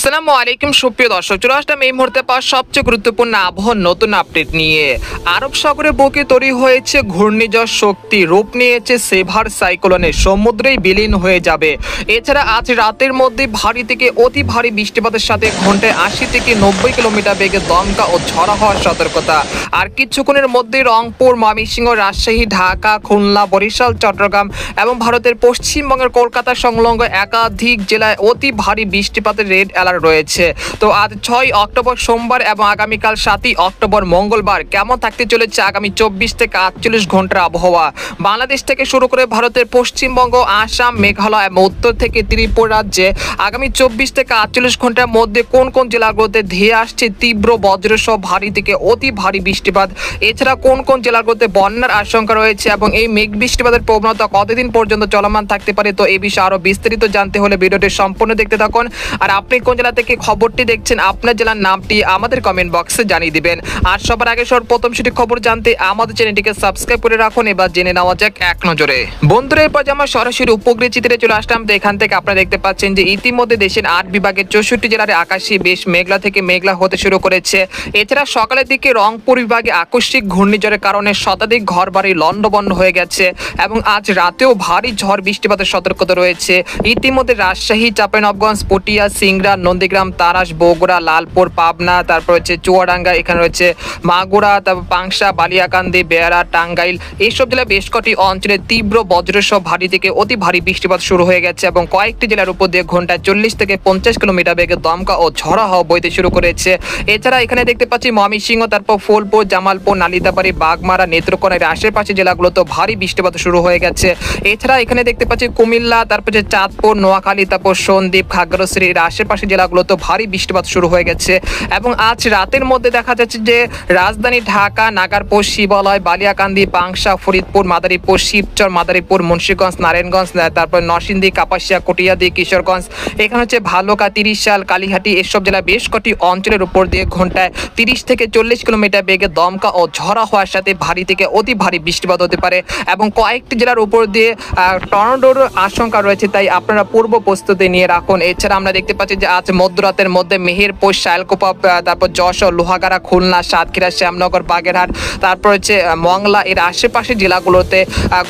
আসসালামু আলাইকুম সুপ্রিয় দর্শক, চলে আসলাম এই মুহূর্তে পাওয়া সবচেয়ে গুরুত্বপূর্ণ আবহাওয়ার নতুন আপডেট নিয়ে। আরব সাগরের বুকে তৈরি হয়েছে ঘূর্ণিঝড় শক্তি, রূপ নিয়েছে সেভার সাইক্লোনে, সমুদ্রেই বিলীন হয়ে যাবে। এছাড়া আজ রাতের মধ্যে ভারী থেকে অতি ভারী বৃষ্টিপাতের সাথে ঘন্টায় ৮০ থেকে ৯০ কিলোমিটার বেগে দমকা ও ঝড়া হওয়ার সতর্কতা। আর কিছুক্ষণের মধ্যে রংপুর, ময়মনসিংহ, রাজশাহী, ঢাকা, খুলনা, বরিশাল, চট্টগ্রাম এবং ভারতের পশ্চিমবঙ্গের কলকাতা সংলগ্ন একাধিক জেলায় অতি ভারী বৃষ্টিপাতের রেড অ্যালার্ট রয়েছে। তো আজ ৬ অক্টোবর সোমবার এবং আগামীকাল ৭ই অক্টোবর মঙ্গলবার কেমন থাকতে চলেছে আগামী ২৪ থেকে ৪৮ ঘন্টার আবহাওয়া। বাংলাদেশ থেকে শুরু করে ভারতের পশ্চিমবঙ্গ, আসাম, মেঘালয় এবং উত্তর থেকে ত্রিপুরা রাজ্যে আগামী ২৪ থেকে ৪৮ ঘন্টার মধ্যে কোন কোন জেলাগুলোতে ধেয়ে আসছে তীব্র বজ্রসহ ভারী থেকে অতি ভারী বৃষ্টিপাত। এছাড়া কোন কোন জেলাগুলোতে বন্যার আশঙ্কা রয়েছে এবং এই মেঘ বৃষ্টিপাতের প্রবণতা কতদিন পর্যন্ত চলমান থাকতে পারে। তো এই বিষয়ে আরো বিস্তারিত জানতে হলে ভিডিওটি সম্পূর্ণ দেখতে থাকুন। আর আপনি কোন জেলা থেকে খবরটি দেখছেন, আপনার জেলার নামটি আমাদের কমেন্ট বক্সে জানিয়ে দিবেন। আর সবার আগে প্রথম সঠিক খবর জানতে আমাদের চ্যানেলটিকে সাবস্ক্রাইব করে রাখুন। এবার জেনে নেওয়া যাক এক নজরে। বন্ধুরা, এরপর আমরা সরাসরি উপগ্রহ চিত্রে চলে আসলাম। তো এখান থেকে আপনারা দেখতে পাচ্ছেন যে ইতিমধ্যে দেশের ৮ বিভাগের ৬৪ জেলার আকাশে বেশ মেঘলা থেকে মেঘলা হতে শুরু করেছে। এছাড়া সকালের দিকে রংপুর বিভাগে আকস্মিক ঘূর্ণিঝড়ের কারণে শতাধিক ঘরবাড়ি লণ্ডভণ্ড হয়ে গেছে এবং আজ রাতেও ভারী ঝড় বৃষ্টিপাতের সতর্কতা রয়েছে। ইতিমধ্যে রাজশাহী, চাঁপাইনবাবগঞ্জ, পটিয়া, সিংড়া, নন্দীগ্রাম, তারাস, বগুড়া, লালপুর, পাবনা, তারপর হচ্ছে চুয়াডাঙ্গা, এখানে রয়েছে মাগুরা, তারপর পাংশা, বালিয়াকান্দি, বেয়ারা, টাঙ্গাইল, এইসব জেলায় বেশ কটি অঞ্চলে তীব্র বজ্রসহ ভারী থেকে অতি ভারী বৃষ্টিপাত শুরু হয়ে গেছে এবং কয়েকটি জেলার উপর দিয়ে ঘন্টায় ৪০ থেকে ৫০ কিলোমিটার বেগে দমকা ও ঝড়া হাওয়া বইতে শুরু করেছে। এছাড়া এখানে দেখতে পাচ্ছি ময়মনসিংহ, তারপর ফুলপুর, জামালপুর, নালিতাবাড়ি, বাগমারা, নেত্রকোনা এর আশেপাশে জেলাগুলোতে ভারী বৃষ্টিপাত শুরু হয়ে গেছে। এছাড়া এখানে দেখতে পাচ্ছি কুমিল্লা, তারপর হচ্ছে চাঁদপুর, নোয়াখালী, তারপর সন্দ্বীপ, খাগড়াছড়ি এর আশেপাশে জেলাগুলোতে ভারী বৃষ্টিপাত শুরু হয়ে গেছে এবং আজ রাতের মধ্যে দেখা যাচ্ছে যে রাজধানী ঢাকা, নাগারপুর, শিবালয়, বালিয়াকান্দি, পাংশা, ফরিদপুর, মাদারীপুর, শিবচর, মাদারীপুর, মুন্সিগঞ্জ, নারায়ণগঞ্জ, তারপর নরসিংদী, কাপাসিয়া, কটিয়াদি, কিশোরগঞ্জ, এখানে হচ্ছে ভালুকা, তিরিশাল, কালীহাটি, এসব জেলা বেশ কটি অঞ্চলের উপর দিয়ে ঘন্টায় ৩০ থেকে ৪০ কিলোমিটার বেগে দমকা ও ঝড়া হওয়ার সাথে ভারী থেকে অতি ভারী বৃষ্টিপাত হতে পারে এবং কয়েকটি জেলার উপর দিয়ে টর্নেডোর আশঙ্কা রয়েছে, তাই আপনারা পূর্ব প্রস্তুতি নিয়ে রাখুন। এছাড়া আমরা দেখতে পাচ্ছি যে আজ মধ্যরাতের মধ্যে মেহেরপুর, শায়লকুপা, তারপর যশোর, লোহাগাড়া, খুলনা, সাতক্ষীরা, শ্যামনগর, বাগেরহাট, তারপর হচ্ছে মংলা এর আশেপাশে জেলাগুলোতে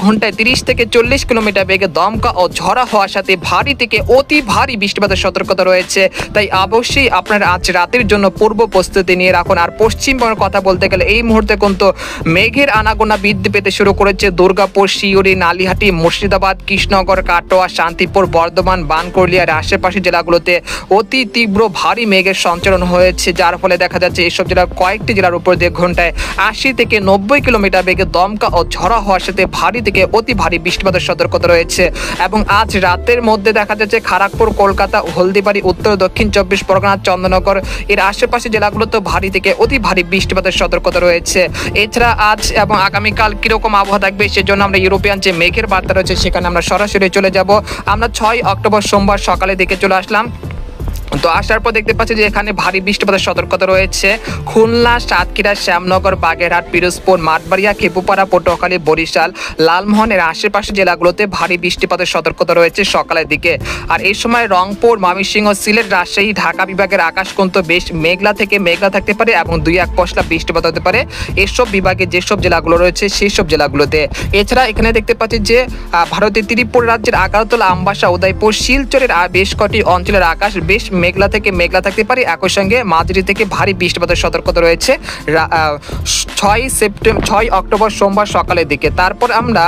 ঘন্টায় ৩০ থেকে ৪০ কিলোমিটার বেগে দমকা ও ঝড়া হওয়ার সাথে ভারী থেকে অতি ভারী বৃষ্টিপাতের সতর্কতা রয়েছে, তাই অবশ্যই আপনারা আজ রাতের জন্য পূর্ব প্রস্তুতি নিয়ে রাখুন। আর পশ্চিমবঙ্গের কথা বলতে গেলে এই মুহূর্তে কিন্তু মেঘের আনাগোনা বৃদ্ধি পেতে শুরু করেছে। দুর্গাপুর, শিউরি, নালিহাটি, মুর্শিদাবাদ, কৃষ্ণনগর, কাটোয়া, শান্তিপুর, বর্ধমান, বানকুড়িয়ার আশেপাশে জেলাগুলোতে অতি তীব্র ভারী মেঘের সঞ্চালন হয়েছে, যার ফলে দেখা যাচ্ছে এইসব জেলার কয়েকটি জেলার উপর দিয়ে ঘন্টায় ৮০ থেকে ৯০ কিলোমিটার বেগে দমকা ও ঝড়া হওয়ার সাথে ভারী থেকে অতি ভারী বৃষ্টিপাতের সতর্কতা রয়েছে এবং আজ রাতের মধ্যে দেখা যাচ্ছে খড়গপুর, কলকাতা, হলদিবাড়ি, উত্তর দক্ষিণ ২৪ পরগনা, চন্দননগর এর আশেপাশে জেলাগুলোতে ভারী থেকে অতি ভারী বৃষ্টিপাতের সতর্কতা রয়েছে। এছাড়া আজ এবং আগামীকাল কিরকম আবহাওয়া থাকবে সেজন্য আমরা ইউরোপিয়ান যে মেঘের বার্তা রয়েছে সেখানে আমরা সরাসরি চলে যাব। আমরা ৬ অক্টোবর সোমবার সকালে দিকে চলে আসলাম। তো আসার পর দেখতে পাচ্ছি যে এখানে ভারী বৃষ্টিপাতের সতর্কতা রয়েছে খুলনা, সাতক্ষীরা, শ্যামনগর, বাগেরহাট, পিরোজপুর, মাঠবাড়িয়া, খেপুপাড়া, পটুয়াখালী, বরিশাল, লালমোহনের আশেপাশে জেলাগুলোতে ভারী বৃষ্টিপাতের সতর্কতা রয়েছে সকালের দিকে। আর এই সময় রংপুর, ময়মনসিংহ, সিলেট, রাজশাহী, ঢাকা বিভাগের আকাশ কিন্তু বেশ মেঘলা থেকে মেঘলা থাকতে পারে এবং ২-১ পশলা বৃষ্টিপাত হতে পারে এসব বিভাগে যেসব জেলাগুলো রয়েছে সেই সব জেলাগুলোতে। এছাড়া এখানে দেখতে পাচ্ছি যে ভারতের ত্রিপুরা রাজ্যের আগারতলা, আমবাসা, উদয়পুর, শিলচরের বেশ কটি অঞ্চলের আকাশ বেশ মেঘলা থেকে মেঘলা থাকতে পারে, একই সঙ্গে মাঝারি থেকে ভারী বৃষ্টিপাতের সতর্কতা রয়েছে ৬ অক্টোবর সোমবার সকালের দিকে। তারপর আমরা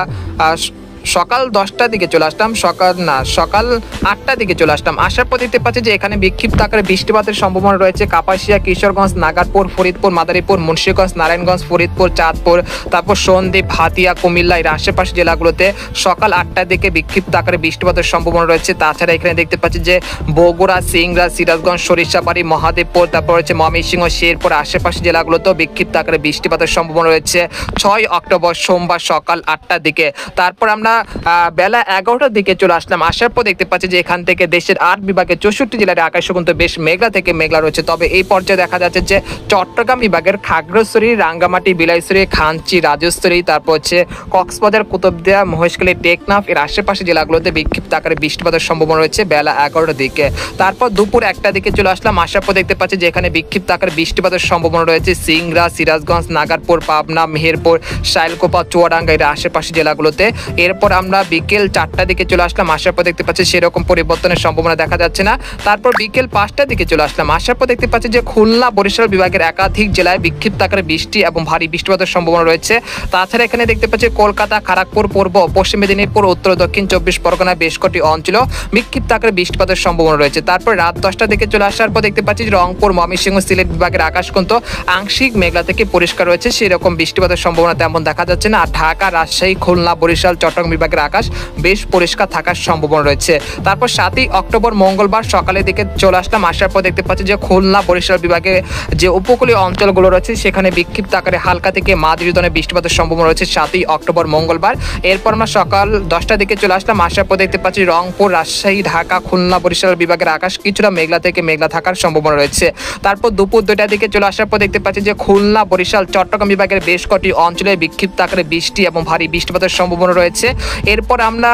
সকাল ১০টার দিকে চলে আসলাম, সকাল ৮টার দিকে চলে আসলাম। আসার পর দেখতে পাচ্ছি যে এখানে বিক্ষিপ্ত আকারে বৃষ্টিপাতের সম্ভাবনা রয়েছে কাপাসিয়া, কিশোরগঞ্জ, নাগারপুর, ফরিদপুর, মাদারীপুর, মুন্সিগঞ্জ, নারায়ণগঞ্জ, ফরিদপুর, চাঁদপুর, তারপর সন্দ্বীপ, হাতিয়া, কুমিল্লা এর আশেপাশে জেলাগুলোতে সকাল ৮টার দিকে বিক্ষিপ্ত আকারে বৃষ্টিপাতের সম্ভাবনা রয়েছে। তাছাড়া এখানে দেখতে পাচ্ছি যে বগুড়া, সিংড়া, সিরাজগঞ্জ, সরিষাবাড়ি, মহাদেবপুর, তারপর হচ্ছে ময়মনসিংহ, শেরপুর আশেপাশে জেলাগুলোতেও বিক্ষিপ্ত আকারে বৃষ্টিপাতের সম্ভাবনা রয়েছে ৬ অক্টোবর সোমবার সকাল ৮টার দিকে। তারপর আমরা আমরা বেলা 11টার দিকে চলে আসলাম। আসার পর দেখতে পাচ্ছি যে এখান থেকে দেশের 8 বিভাগের 64 জেলার আকাশ কিন্তু বেশ মেঘলা থেকে মেঘলা রয়েছে। তবে এই পর্যায়ে দেখা যাচ্ছে যে চট্টগ্রাম বিভাগের খাগড়াছড়ি, রাঙ্গামাটি, বিলাইছড়ি, খানচি, রাজস্থলী, তারপর হচ্ছে কক্সবাজার, কুতুবদিয়া, মহেশখালী, টেকনাফ এর আশেপাশে জেলাগুলোতে বিক্ষিপ্ত আকারে বৃষ্টিপাতের সম্ভাবনা রয়েছে বেলা 11টার দিকে। তারপর দুপুর 1টার দিকে চলে আসলাম। আসার পর দেখতে পাচ্ছি যে এখানে বিক্ষিপ্ত আকারে বৃষ্টিপাতের সম্ভাবনা রয়েছে সিংড়া, সিরাজগঞ্জ, নাগারপুর, পাবনা, মেহেরপুর, শাইলকোপা, চুয়াডাঙ্গা এর আশেপাশে জেলাগুলোতে। এরপর আমরা বিকেল 4টার দিকে চলে আসলাম। আসার পর দেখতে পাচ্ছি সেরকম পরিবর্তনের সম্ভাবনা দেখা যাচ্ছে না। তারপর বিকেল 5টার দিকে চলে আসলাম। আসার পর দেখতে পাচ্ছি যে খুলনা, বরিশাল বিভাগের একাধিক জেলায় বিক্ষিপ্ত আকারে বৃষ্টি এবং ভারী বৃষ্টিপাতের সম্ভাবনা রয়েছে। তাছাড়া এখানে দেখতে পাচ্ছি কলকাতা, খড়গপুর, পূর্ব পশ্চিম মেদিনীপুর, উত্তর দক্ষিণ 24 পরগনা বেশ কটি অঞ্চলেও বিক্ষিপ্ত আকারে বৃষ্টিপাতের সম্ভাবনা রয়েছে। তারপর রাত 10টার দিকে চলে আসার পর দেখতে পাচ্ছি রংপুর, ময়মনসিংহ, সিলেট বিভাগের আকাশ কিন্তু আংশিক মেঘলা থেকে পরিষ্কার রয়েছে, সেরকম বৃষ্টিপাতের সম্ভাবনা তেমন দেখা যাচ্ছে না। আর ঢাকা, রাজশাহী, খুলনা, বরিশাল, চট্টগ্রাম বিভাগের আকাশ বেশ পরিষ্কার থাকার সম্ভাবনা রয়েছে। তারপর 7ই অক্টোবর মঙ্গলবার সকালের দিকে চলে আসলাম। আসার পর দেখতে পাচ্ছি যে খুলনা, বরিশাল বিভাগে যে উপকূলীয় অঞ্চলগুলো রয়েছে সেখানে বিক্ষিপ্ত আকারে হালকা থেকে মাঝারি ধরনের বৃষ্টিপাতের সম্ভাবনা রয়েছে 7ই অক্টোবর মঙ্গলবার। এরপর আমরা সকাল 10টার দিকে চলে আসলাম। আসার পর দেখতে পাচ্ছি রংপুর, রাজশাহী, ঢাকা, খুলনা, বরিশাল বিভাগের আকাশ কিছুটা মেঘলা থেকে মেঘলা থাকার সম্ভাবনা রয়েছে। তারপর দুপুর 2টার দিকে চলে আসার পর দেখতে পাচ্ছি যে খুলনা, বরিশাল, চট্টগ্রাম বিভাগের বেশ কটি অঞ্চলে বিক্ষিপ্ত আকারে বৃষ্টি এবং ভারী বৃষ্টিপাতের সম্ভাবনা রয়েছে। এরপর আমরা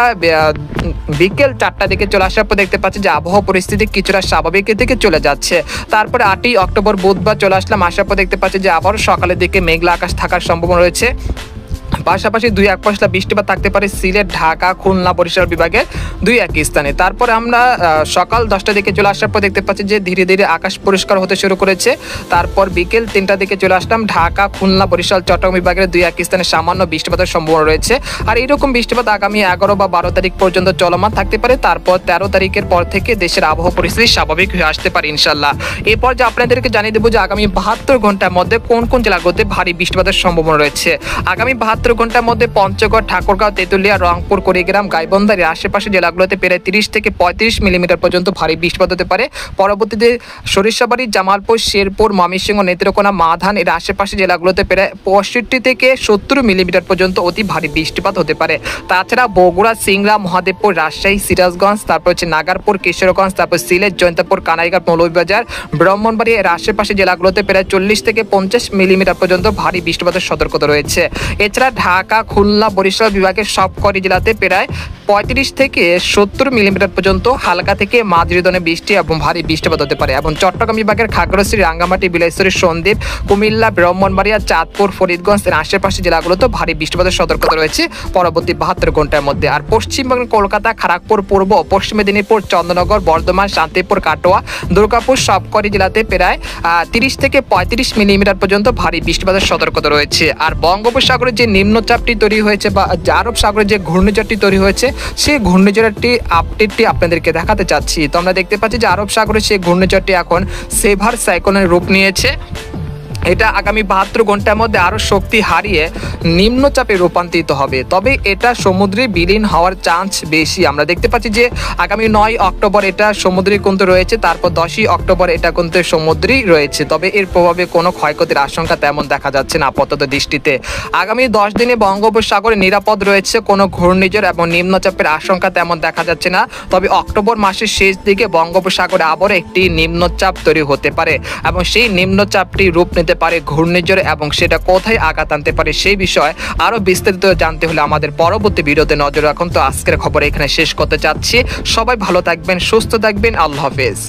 বিকেল 4টার দিকে চলে আসার পর দেখতে পাচ্ছি যে আবহাওয়া পরিস্থিতি কিছুটা স্বাভাবিকের দিকে চলে যাচ্ছে। তারপরে 8ই অক্টোবর বুধবার চলে আসলাম। আসার পর দেখতে পাচ্ছি যে আবার সকালের দিকে মেঘলা আকাশ থাকার সম্ভাবনা রয়েছে। পাশাপাশি 2-1 পশলা বৃষ্টিপাত থাকতে পারে সিলেট, ঢাকা, খুলনা, বরিশাল বিভাগের 2-1 স্থানে। তারপরে আমরা সকাল 10টার দিকে চলে আসার পর দেখতে পাচ্ছি যে ধীরে ধীরে আকাশ পরিষ্কার হতে শুরু করেছে। তারপর বিকেল 3টার দিকে চলে আসলাম। ঢাকা, খুলনা, বরিশাল, চট্টগ্রাম বিভাগের 2-1 স্থানে সামান্য বৃষ্টিপাতের সম্ভাবনা রয়েছে। আর এইরকম বৃষ্টিপাত আগামী 11 বা 12 তারিখ পর্যন্ত চলমান থাকতে পারে। তারপর 13 তারিখের পর থেকে দেশের আবহাওয়া পরিস্থিতি স্বাভাবিক হয়ে আসতে পারে ইনশাল্লাহ। এরপর যে আপনাদেরকে জানিয়ে দেবো যে আগামী 72 ঘন্টার মধ্যে কোন কোন জেলাগুলোতে ভারী বৃষ্টিপাতের সম্ভাবনা রয়েছে। আগামী 72 ঘন্টার মধ্যে পঞ্চগড়, ঠাকুরগাঁও, তেঁতুলিয়া, রংপুর, কুড়িগ্রাম, গাইবান্ধা এর আশেপাশে জেলাগুলোতে প্রায় 30 থেকে 35 মিলিমিটার পর্যন্ত ভারী বৃষ্টিপাত হতে পারে। পরবর্তীতে সরিষাবাড়ি, জামালপুর, শেরপুর, ময়মনসিংহ, নেত্রকোনা, মাধান এর আশেপাশে জেলাগুলোতে প্রায় 65 থেকে 70 মিলিমিটার পর্যন্ত অতি ভারী বৃষ্টিপাত হতে পারে। তাছাড়া বগুড়া, সিংড়া, মহাদেবপুর, রাজশাহী, সিরাজগঞ্জ, তারপর হচ্ছে নাগারপুর, কিশোরগঞ্জ, তারপর সিলেট, জয়ন্তপুর, কানাইঘাট, মৌলভীবাজার, ব্রাহ্মণবাড়ি এর আশেপাশে জেলাগুলোতে প্রায় 40 থেকে 50 মিলিমিটার পর্যন্ত ভারী বৃষ্টিপাতের সতর্কতা রয়েছে। এছাড়া ঢাকা, খুলনা, বরিশাল বিভাগের সবকটি জেলাতে প্রায় 35 থেকে 70 মিলিমিটার পর্যন্ত হালকা থেকে মাঝারি ধরনের বৃষ্টি এবং ভারী বৃষ্টিপাত হতে পারে। এবং চট্টগ্রাম বিভাগের খাগড়াছড়ি, রাঙ্গামাটি, বিলাইছড়ি, সন্দ্বীপ, কুমিল্লা, ব্রাহ্মণবাড়িয়া, চাঁদপুর, ফরিদগঞ্জ এর আশেপাশে জেলাগুলোতে ভারী বৃষ্টিপাতের সতর্কতা রয়েছে পরবর্তী 72 ঘন্টার মধ্যে। আর পশ্চিমবঙ্গের কলকাতা, খড়গপুর, পূর্ব পশ্চিম মেদিনীপুর, চন্দ্রনগর, বর্ধমান, শান্তিপুর, কাটোয়া, দুর্গাপুর সবকটি জেলাতে প্রায় 30 থেকে 35 মিলিমিটার পর্যন্ত ভারী বৃষ্টিপাতের সতর্কতা রয়েছে। আর বঙ্গোপসাগরে যে নিম্নচাপটি তৈরি হয়েছে বা আরব সাগরে যে ঘূর্ণিঝড়টি তৈরি হয়েছে সেই ঘূর্ণিঝড়টি আপডেটটি আপনাদেরকে দেখাতে চাচ্ছি। তো আমরা দেখতে পাচ্ছি যে আরব সাগরে সেই ঘূর্ণিঝড়টি এখন সেভার সাইক্লোনের রূপ নিয়েছে। এটা আগামী 72 ঘন্টার মধ্যে আরো শক্তি হারিয়ে নিম্নচাপে রূপান্তরিত হবে। তবে এটা সমুদ্রে বিলীন হওয়ার চান্স বেশি। আমরা দেখতে পাচ্ছি যে আগামী 9 অক্টোবর এটা সমুদ্রে কিন্তু রয়েছে, তারপর 10ই অক্টোবর এটা কিন্তু সমুদ্রেই রয়েছে। তবে এর প্রভাবে কোনো ক্ষয়ক্ষতির আশঙ্কা তেমন দেখা যাচ্ছে না আপাতত দৃষ্টিতে। আগামী 10 দিনে বঙ্গোপসাগরে নিরাপদ রয়েছে, কোনো ঘূর্ণিঝড় এবং নিম্নচাপের আশঙ্কা তেমন দেখা যাচ্ছে না। তবে অক্টোবর মাসের শেষ দিকে বঙ্গোপসাগরে আবার একটি নিম্নচাপ তৈরি হতে পারে এবং সেই নিম্নচাপটি রূপ নিতে পারে ঘূর্ণিঝড় এবং সেটা কোথায় আঘাত আনতে পারে সেই বিষয়ে আরো বিস্তারিত জানতে হলে আমাদের পরবর্তী ভিডিওতে নজর রাখুন। তো আজকের খবর এখানে শেষ করতে চাচ্ছি। সবাই ভালো থাকবেন, সুস্থ থাকবেন, আল্লাহ হাফেজ।